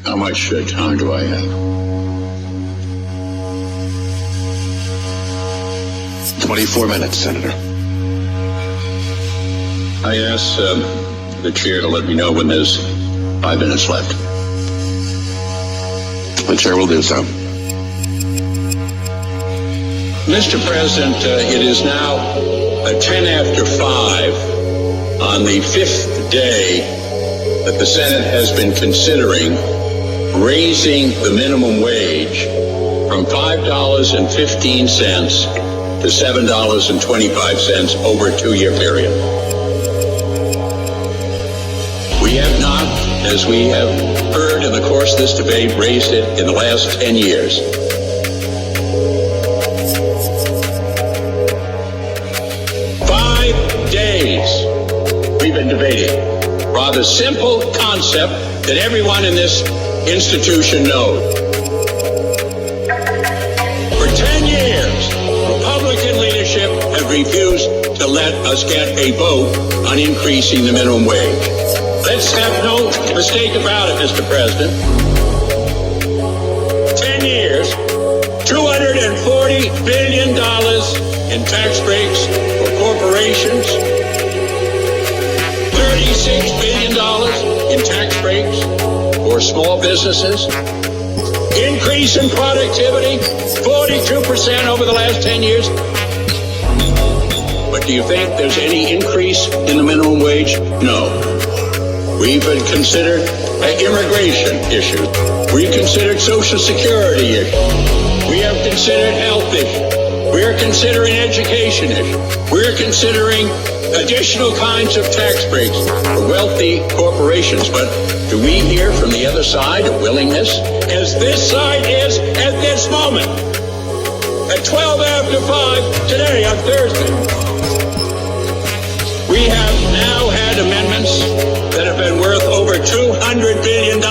How much time do I have? 24 minutes, Senator. I asked the chair to let me know when there's 5 minutes left. The chair will do so. Mr. President, it is now 10 after 5 on the 5th day that the Senate has been considering raising the minimum wage from $5.15 to $7.25 over a 2-year period. We have not, as we have heard in the course of this debate, raised it in the last 10 years. We've been debating a rather simple concept that everyone in this institution knows. For 10 years, Republican leadership have refused to let us get a vote on increasing the minimum wage. Let's have no mistake about it, Mr. President. 10 years, $240 billion in tax breaks for corporations, $36 billion in tax breaks for small businesses, increase in productivity, 42% over the last 10 years. But do you think there's any increase in the minimum wage? No. We've considered immigration issues. We've considered Social Security issues. We have considered health issues. We're considering education issues. We're considering additional kinds of tax breaks for wealthy corporations. But do we hear from the other side a willingness, as this side is at this moment, at 12 after 5 today on Thursday? We have now had amendments that have been worth over $200 billion.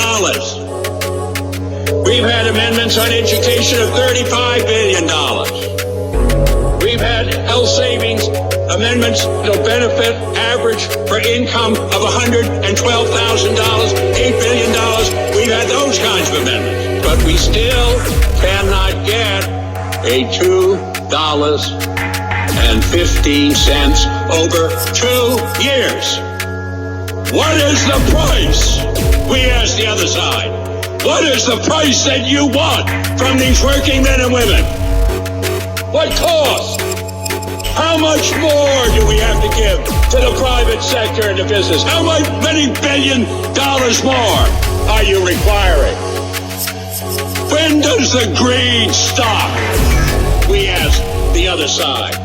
We've had amendments on education of $35 billion. We've had health savings amendments that'll benefit average for income of $112,000, $8 billion. We've had those kinds of amendments. But we still cannot get a $2.15 over 2 years. What is the price? We ask the other side. What is the price that you want from these working men and women? What cost? How much more do we have to give to the private sector and the business? How many $1 billion more are you requiring? When does the greed stop? We ask the other side.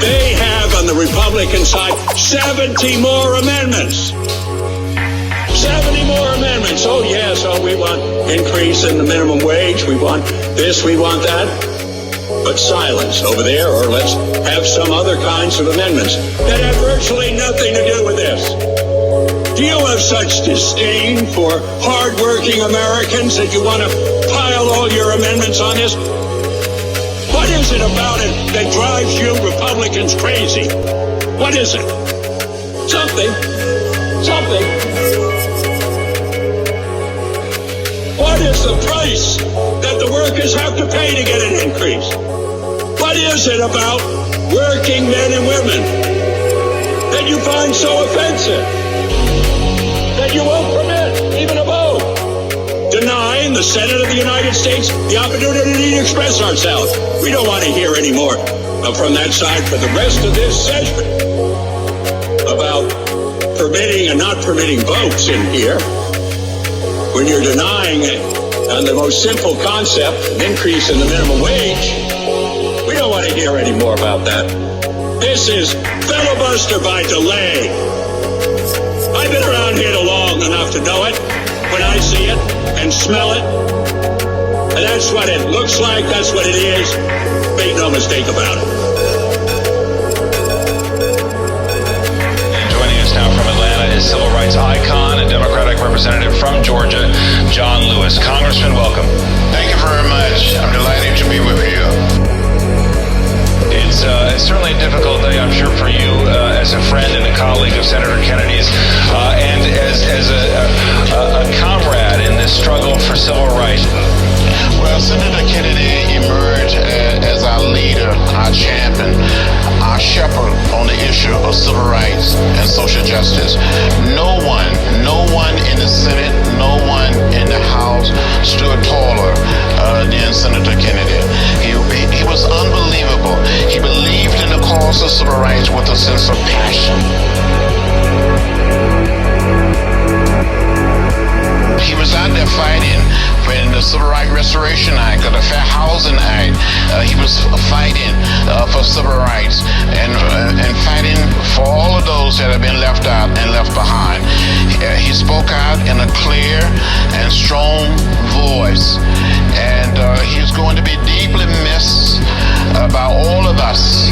They have, on the Republican side, 70 more amendments. 70 more amendments. Oh, yes, we want increase in the minimum wage. We want this, we want that. But silence over there, or let's have some other kinds of amendments that have virtually nothing to do with this. Do you have such disdain for hardworking Americans that you want to pile all your amendments on this? What is it about it that drives you Republicans crazy? What is it? Something. What is the price that the workers have to pay to get an increase? What is it about working men and women that you find so offensive that you won't permit even a vote? Denying the Senate of the United States the opportunity to express ourselves. We don't want to hear any more from that side for the rest of this session about permitting and not permitting votes in here. When you're denying on the most simple concept, an increase in the minimum wage, we don't want to hear any more about that. This is filibuster by delay. I've been around here long enough to know it when I see it and smell it. And that's what it looks like. That's what it is. Make no mistake about it. Now from Atlanta is civil rights icon and Democratic representative from Georgia, John Lewis. Congressman, welcome. Thank you very much. I'm delighted to be with you. It's certainly a difficult day, I'm sure, for you as a friend and a colleague of Senator Kennedy's, and as a Massachusetts. No one in the Senate, no one in the House stood taller than Senator Kennedy. He was unbelievable. He believed in the cause of civil rights with a sense of passion. He was out there fighting when the Civil Rights Restoration Act or the Fair Housing Act. He was fighting for civil rights and fighting for all of those that have been left out and left behind. He spoke out in a clear and strong voice, and he's going to be deeply missed by all of us.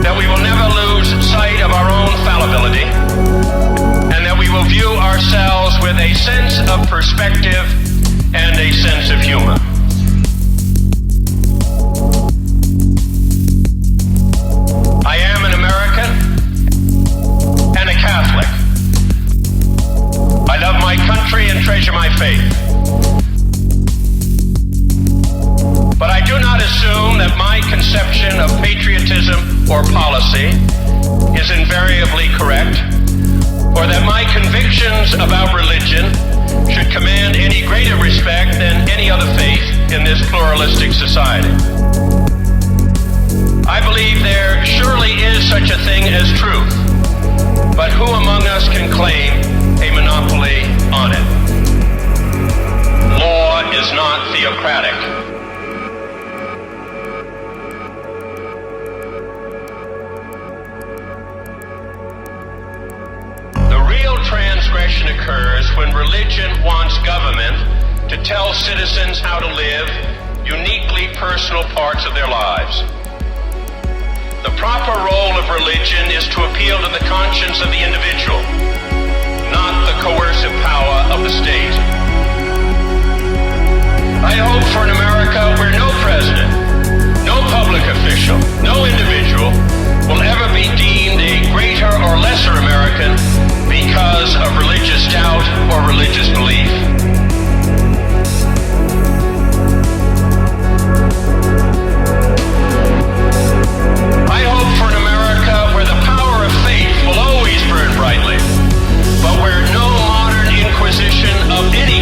That we will never lose sight of our own fallibility, and that we will view ourselves with a sense of perspective and a sense of humor. I am an American and a Catholic. I love my country and treasure my faith. But I do not assume that my conception of patriotism or policy is invariably correct, or that my convictions about religion should command any greater respect than any other faith in this pluralistic society. I believe there surely is such a thing as truth, but who among us can claim a monopoly on it? Law is not theocratic. Transgression occurs when religion wants government to tell citizens how to live uniquely personal parts of their lives. The proper role of religion is to appeal to the conscience of the individual, not the coercive power of the state. I hope for an America where no president, no public official, no individual will ever be deemed a greater or lesser American because of religious doubt or religious belief. I hope for an America where the power of faith will always burn brightly, but where no modern inquisition of any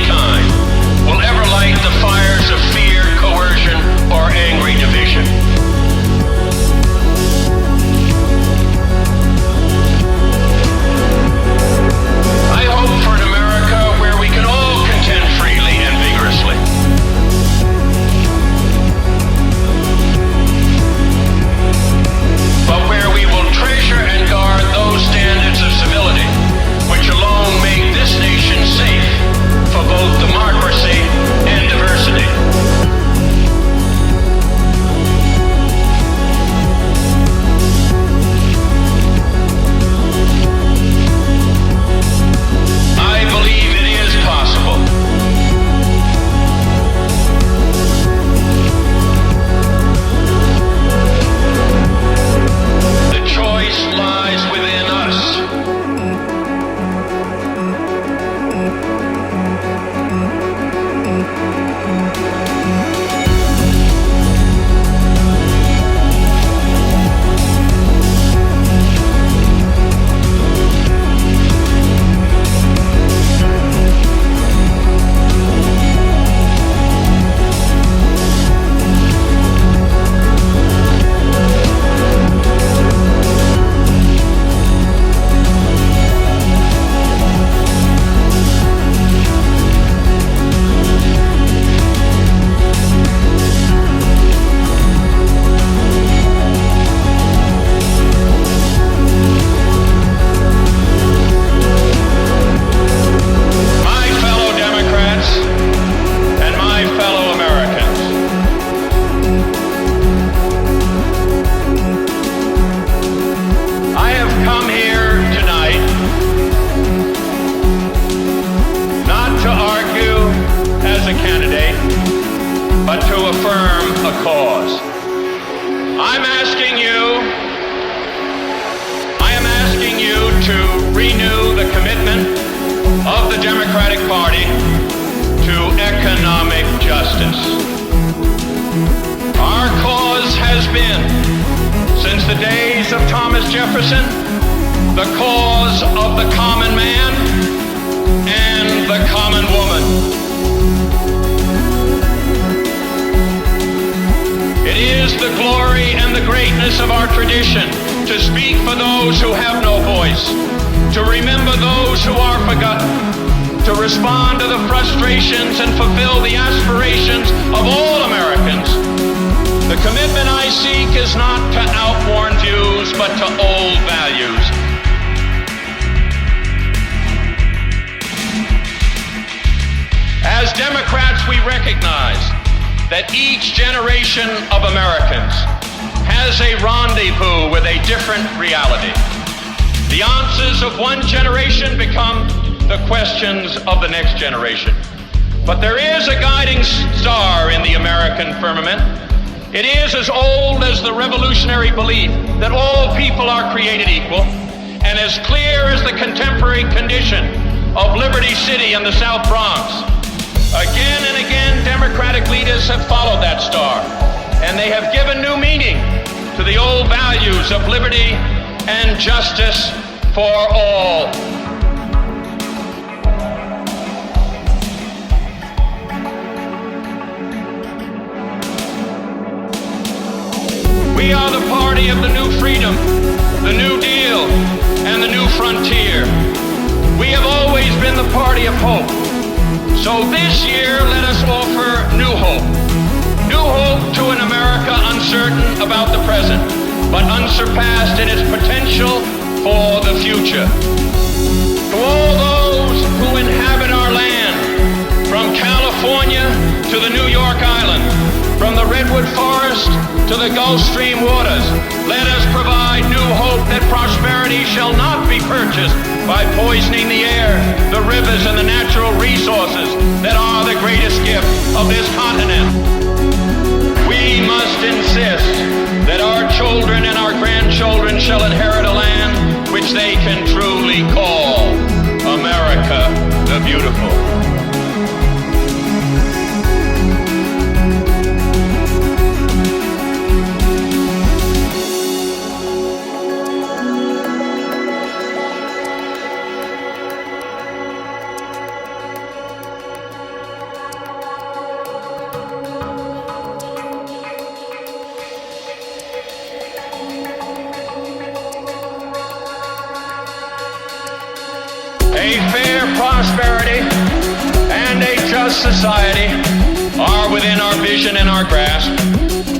the cause. I am asking you to renew the commitment of the Democratic Party to economic justice. Our cause has been, since the days of Thomas Jefferson, the cause of the common man and the common woman. It is the glory and the greatness of our tradition to speak for those who have no voice, to remember those who are forgotten, to respond to the frustrations and fulfill the aspirations of all Americans. The commitment I seek is not to outworn views, but to old values. As Democrats, we recognize that each generation of Americans has a rendezvous with a different reality. The answers of one generation become the questions of the next generation. But there is a guiding star in the American firmament. It is as old as the revolutionary belief that all people are created equal, and as clear as the contemporary condition of Liberty City and the South Bronx. Again and again, Democratic leaders have followed that star, and they have given new meaning to the old values of liberty and justice for all. We are the party of the new freedom, the new deal, and the new frontier. We have always been the party of hope. So this year, let us offer new hope. New hope to an America uncertain about the present, but unsurpassed in its potential for the future. To all those who inhabit our land, from California to the New York Island, from the Redwood Forest to the Gulf Stream waters, let us provide new hope that prosperity shall not be purchased by poisoning the air, the rivers, and the natural resources that are the greatest gift of this continent. We must insist that our children and our grandchildren shall inherit a land which they can truly call America the Beautiful. A fair prosperity and a just society are within our vision and our grasp,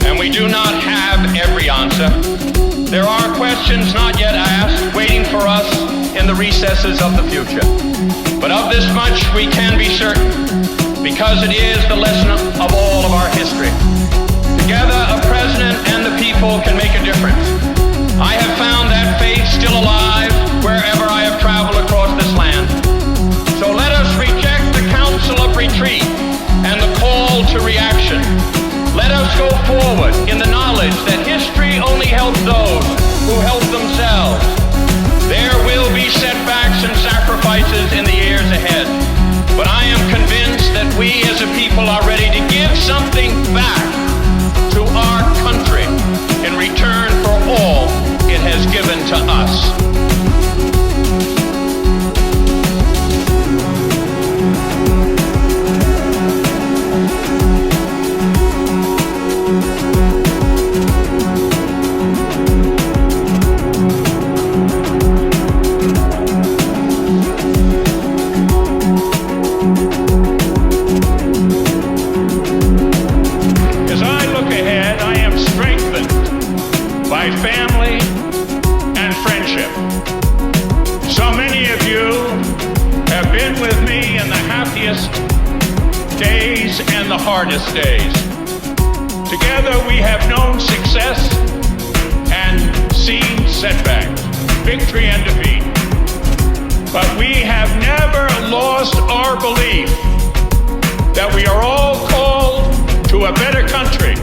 and we do not have every answer. There are questions not yet asked, waiting for us in the recesses of the future. But of this much we can be certain, because it is the lesson of all of our history. Together, a president and the people can make a difference. I have found that faith still alive wherever I have traveled across this land. So let us reject the counsel of retreat and the call to reaction. Let us go forward in the knowledge that history only helps those who help themselves. There will be setbacks and sacrifices in the years ahead, but I am convinced that we as a people are ready to give something back to our country in return for all it has given to us. Family and friendship. So many of you have been with me in the happiest days and the hardest days. Together we have known success and seen setbacks, victory and defeat. But we have never lost our belief that we are all called to a better country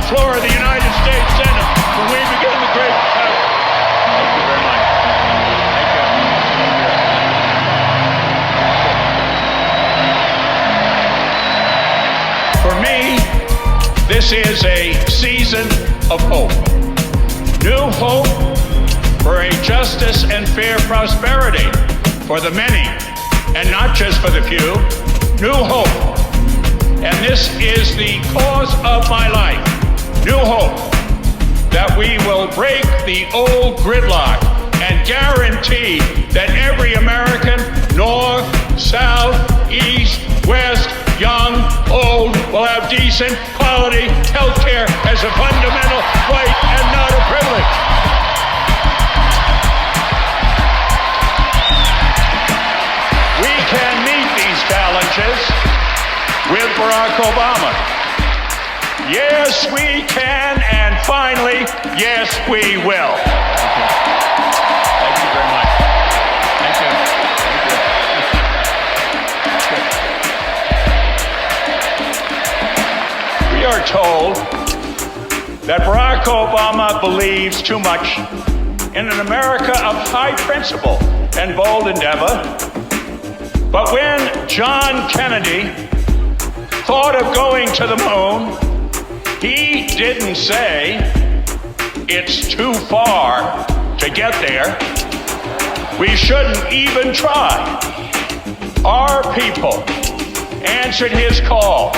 the floor of the United States Senate when we begin the great... Thank you very much. For me, this is a season of hope. New hope for a justice and fair prosperity for the many, and not just for the few. New hope. And this is the cause of my life. New hope that we will break the old gridlock and guarantee that every American, north, south, east, west, young, old, will have decent, quality health care as a fundamental right and not a privilege. We can meet these challenges with Barack Obama. Yes, we can, and finally, yes, we will. Thank you very much. Thank you. We are told that Barack Obama believes too much in an America of high principle and bold endeavor. But when John Kennedy thought of going to the moon, he didn't say it's too far to get there. We shouldn't even try. Our people answered his call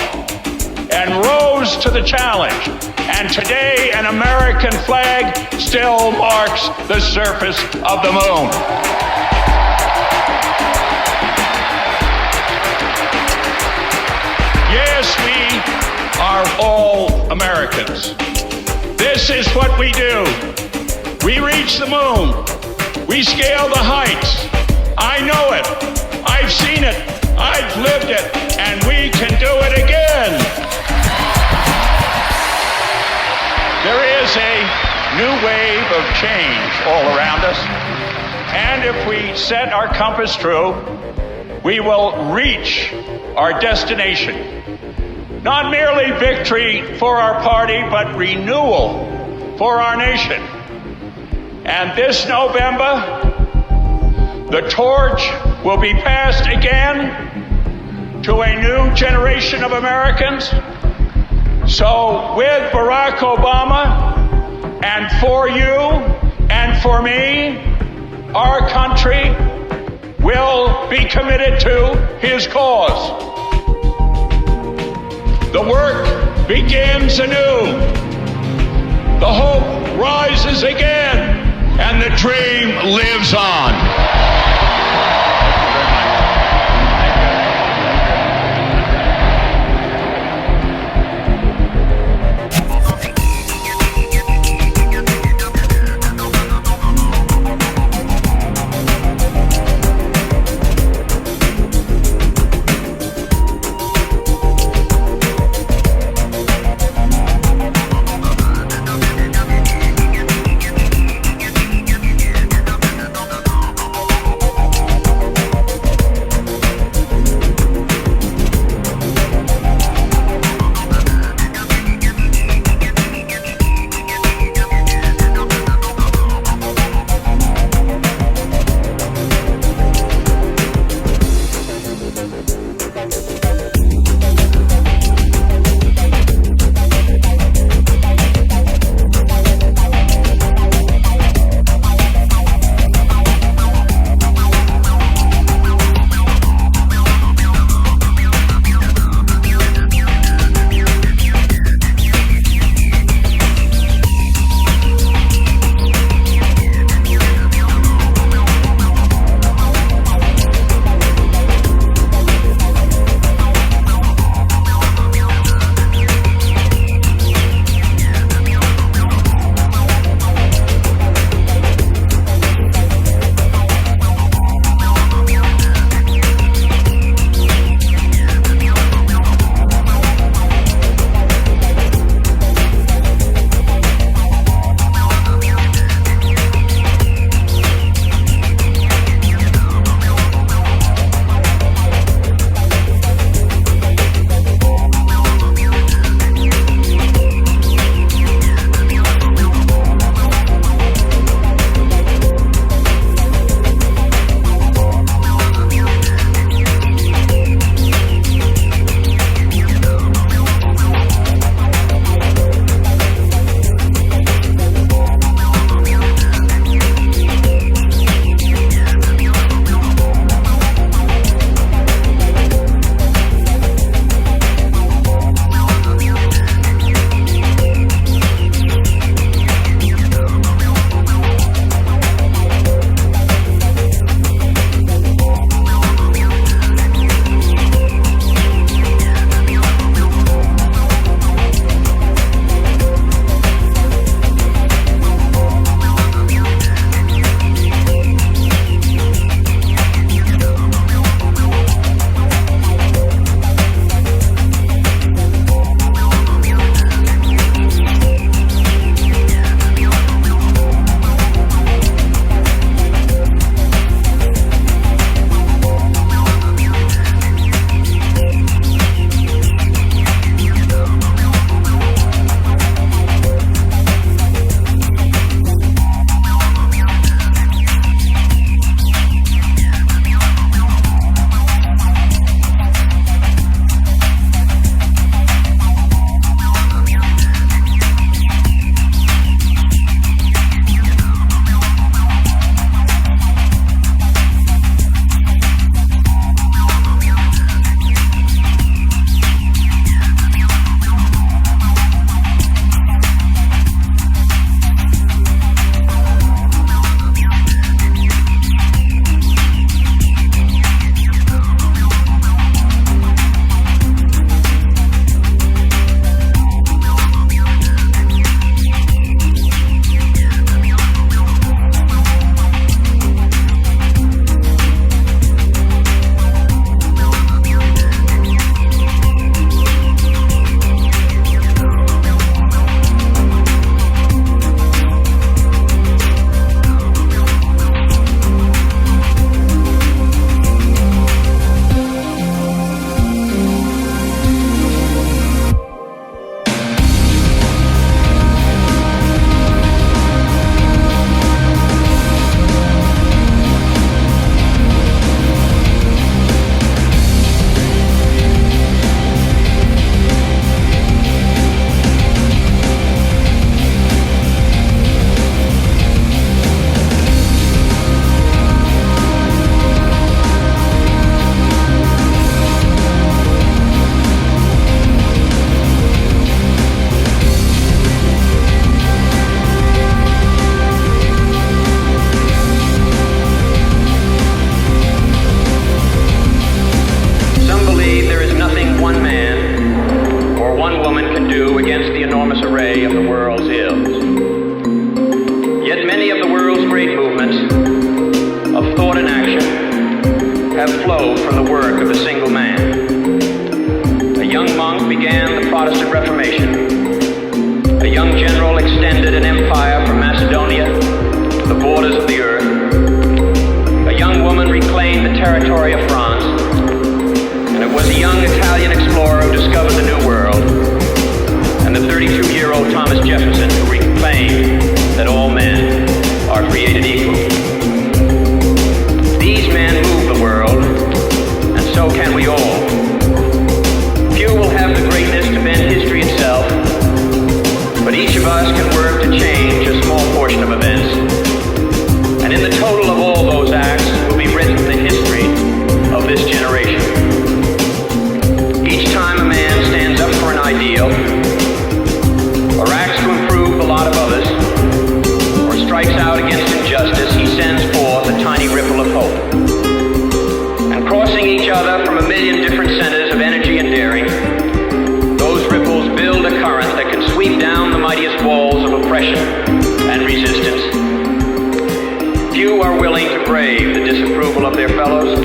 and rose to the challenge. And today, an American flag still marks the surface of the moon. Yes, we are all Americans. This is what we do. We reach the moon. We scale the heights. I know it. I've seen it. I've lived it. And we can do it again. There is a new wave of change all around us. And if we set our compass true, we will reach our destination. Not merely victory for our party, but renewal for our nation. And this November, the torch will be passed again to a new generation of Americans. So with Barack Obama, and for you, and for me, our country will be committed to his cause. The work begins anew. The hope rises again, and the dream lives on. have flowed from the work of a single man. A young monk began the Protestant Reformation. A young general extended an empire from Macedonia to the borders of the earth. A young woman reclaimed the territory of France. And it was a young Italian explorer who discovered the New World. And the 32-year-old Thomas Jefferson who reclaimed that all men are created equal. These men move the world, and so can we all. Few will have the greatness to bend history itself, but each of us can work to change a small portion of events. And in the total of all those acts will be written the history of this generation. Each time a man stands up for an ideal, or acts to improve the lot of others, or strikes out against injustice, he sends forth a tiny ripple of hope. And crossing each other from a million different centers of energy and daring, those ripples build a current that can sweep down the mightiest walls of oppression and resistance. Few are willing to brave the disapproval of their fellows,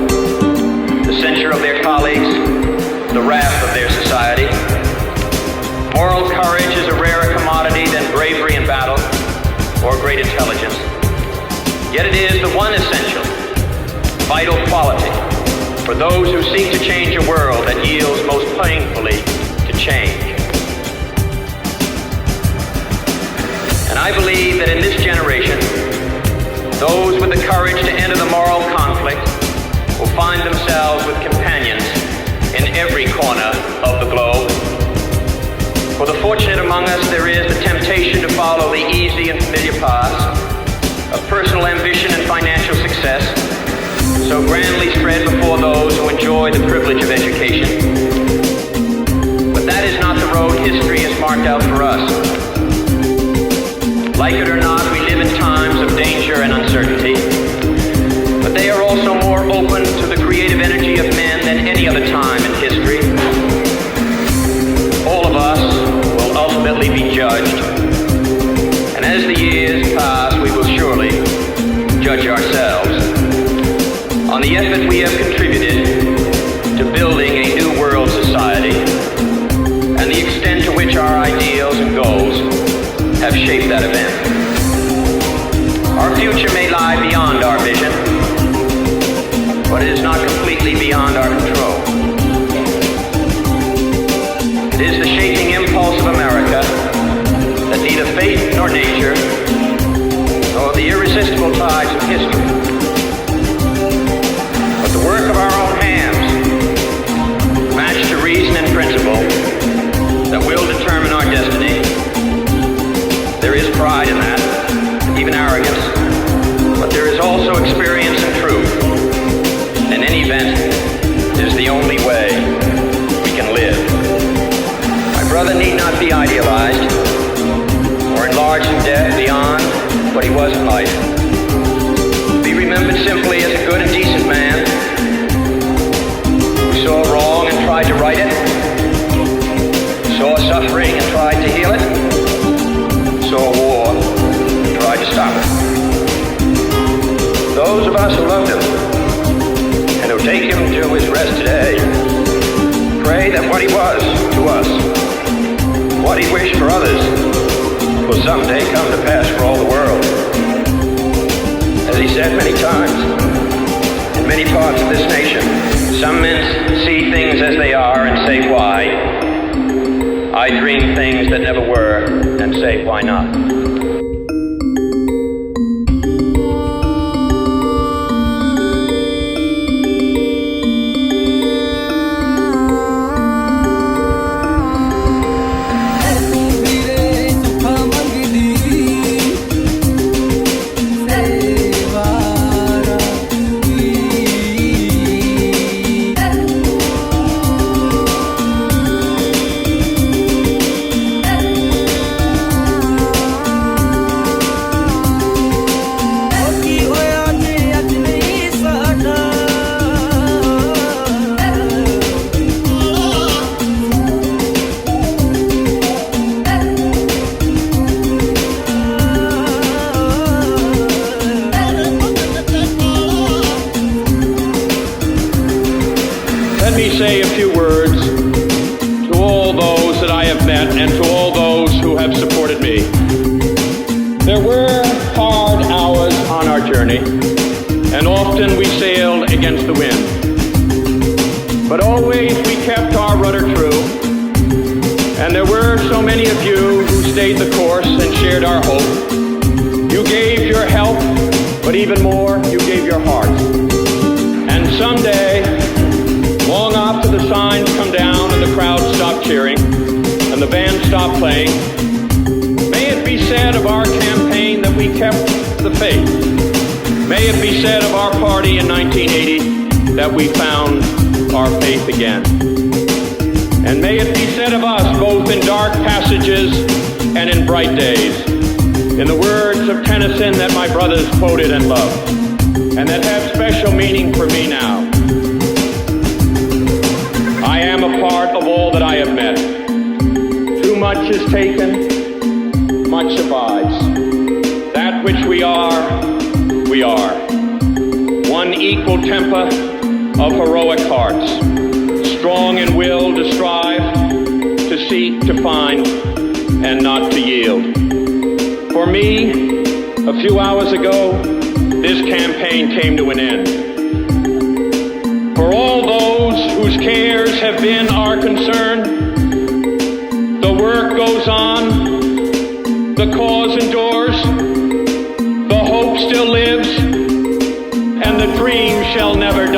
the censure of their colleagues, the wrath of their society. Moral courage is a rarer commodity than bravery in battle or great intelligence. Yet it is the one essential, vital quality for those who seek to change a world that yields most painfully to change. And I believe that in this generation, those with the courage to enter the moral conflict will find themselves with companions in every corner of the globe. For the fortunate among us, there is the temptation to follow the easy and familiar paths of personal ambition and financial success, so grandly spread before those who enjoy the privilege of education. But that is not the road history has marked out for us. Like it or not, we live in times of danger and uncertainty, but they are also more open to the creative energy of men than any other time in history. All of us will ultimately be judged, and as the years pass, we will surely judge ourselves on the effort we have contributed to building a new world society and the extent to which our ideals and goals have shaped that event. Our future may lie beyond our vision, but it is not completely beyond our control. It is the shaking impulse of America that neither fate nor nature, nor the irresistible tides of history, but the work of our own hands, matched to reason and principle, that will determine our destiny. There is pride in that, even arrogance, but there is also experience and truth. In any event, it is the only way we can live. My brother need not be idealized or enlarged in death beyond what he was in life. Be remembered simply as a good and decent man who saw wrong and tried to right it, saw suffering and tried to heal it, saw war and tried to stop it. Those of us who loved him and who take him to his rest today, pray that what he was to us, what he wished for others, will someday come to pass for all the world. As he said many times, in many parts of this nation, some men see things as they are and say, why? I dream things that never were and say, why not? There were hard hours on our journey, and often we sailed against the wind. But always we kept our rudder true, and there were so many of you who stayed the course and shared our hope. You gave your help, but even more, you gave your heart. And someday, long after the signs come down and the crowd stop cheering and the band stop playing, may it be said of our campaign that we kept the faith. May it be said of our party in 1980 that we found our faith again. And may it be said of us both in dark passages and in bright days, in the words of Tennyson that my brothers quoted and loved, and that have special meaning for me now. I am a part of all that I have met. Too much is taken, much abides. That which we are, we are. One equal temper of heroic hearts, strong in will to strive, to seek, to find, and not to yield. For me, a few hours ago, this campaign came to an end. For all those whose cares have been our concern, the work goes on, the cause endures, the hope still lives, and the dream shall never